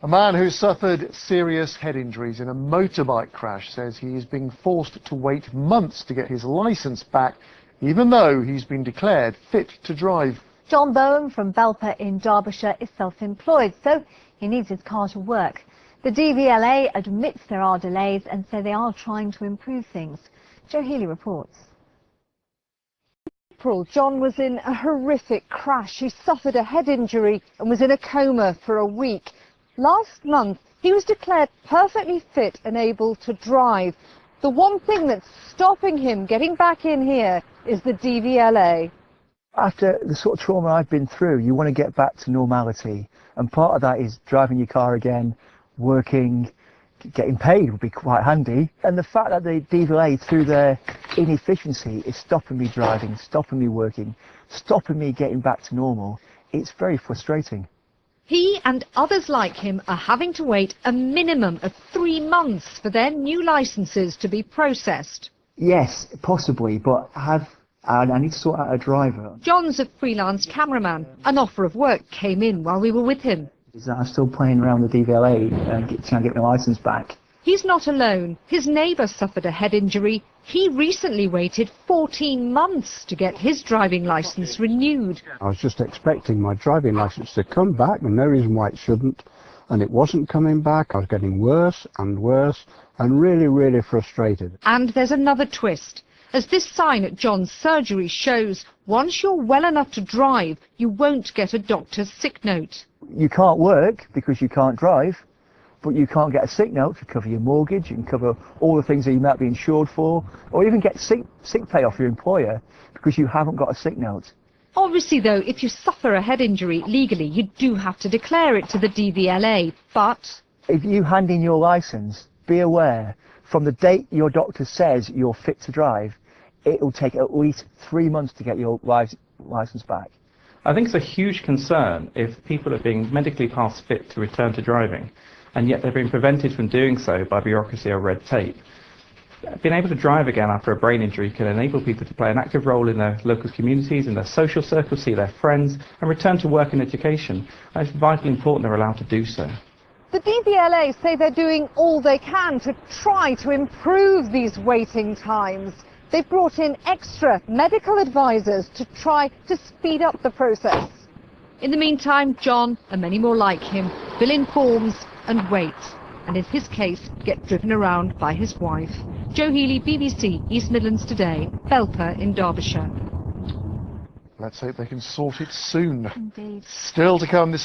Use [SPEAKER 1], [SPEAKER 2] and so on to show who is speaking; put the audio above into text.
[SPEAKER 1] A man who suffered serious head injuries in a motorbike crash says he is being forced to wait months to get his licence back, even though he's been declared fit to drive.
[SPEAKER 2] John Bowen from Belper in Derbyshire is self-employed, so he needs his car to work. The DVLA admits there are delays and say they are trying to improve things. Joe Healy reports.
[SPEAKER 3] April, John was in a horrific crash. He suffered a head injury and was in a coma for a week. Last month, he was declared perfectly fit and able to drive. The one thing that's stopping him getting back in here is the DVLA.
[SPEAKER 4] After the sort of trauma I've been through, you want to get back to normality. And part of that is driving your car again, working, getting paid would be quite handy. And the fact that the DVLA, through their inefficiency, is stopping me driving, stopping me working, stopping me getting back to normal, it's very frustrating.
[SPEAKER 5] He and others like him are having to wait a minimum of 3 months for their new licences to be processed.
[SPEAKER 4] Yes, possibly, but I need to sort out a driver.
[SPEAKER 5] John's a freelance cameraman. An offer of work came in while we were with him.
[SPEAKER 4] I'm still playing around with DVLA and trying to get my licence back.
[SPEAKER 5] He's not alone. His neighbour suffered a head injury. He recently waited 14 months to get his driving licence renewed.
[SPEAKER 6] I was just expecting my driving licence to come back, and no reason why it shouldn't, and it wasn't coming back. I was getting worse and worse and really, really frustrated.
[SPEAKER 5] And there's another twist. As this sign at John's surgery shows, once you're well enough to drive, you won't get a doctor's sick note.
[SPEAKER 4] You can't work because you can't drive, but you can't get a sick note to cover your mortgage. You can cover all the things that you might be insured for, or even get sick pay off your employer because you haven't got a sick note.
[SPEAKER 5] Obviously, though, if you suffer a head injury legally, you do have to declare it to the DVLA, but
[SPEAKER 4] if you hand in your licence, be aware, from the date your doctor says you're fit to drive, it will take at least 3 months to get your licence back.
[SPEAKER 7] I think it's a huge concern if people are being medically past fit to return to driving, and yet they're being prevented from doing so by bureaucracy or red tape. Being able to drive again after a brain injury can enable people to play an active role in their local communities, in their social circles, see their friends, and return to work and education. And it's vitally important they're allowed to do so.
[SPEAKER 3] The DVLA say they're doing all they can to try to improve these waiting times. They've brought in extra medical advisors to try to speed up the process.
[SPEAKER 5] in the meantime, John, and many more like him, fill in forms and wait, and in his case, get driven around by his wife. Joe Healy, BBC East Midlands Today, Belper in Derbyshire.
[SPEAKER 1] Let's hope they can sort it soon.
[SPEAKER 2] Indeed.
[SPEAKER 1] Still to come this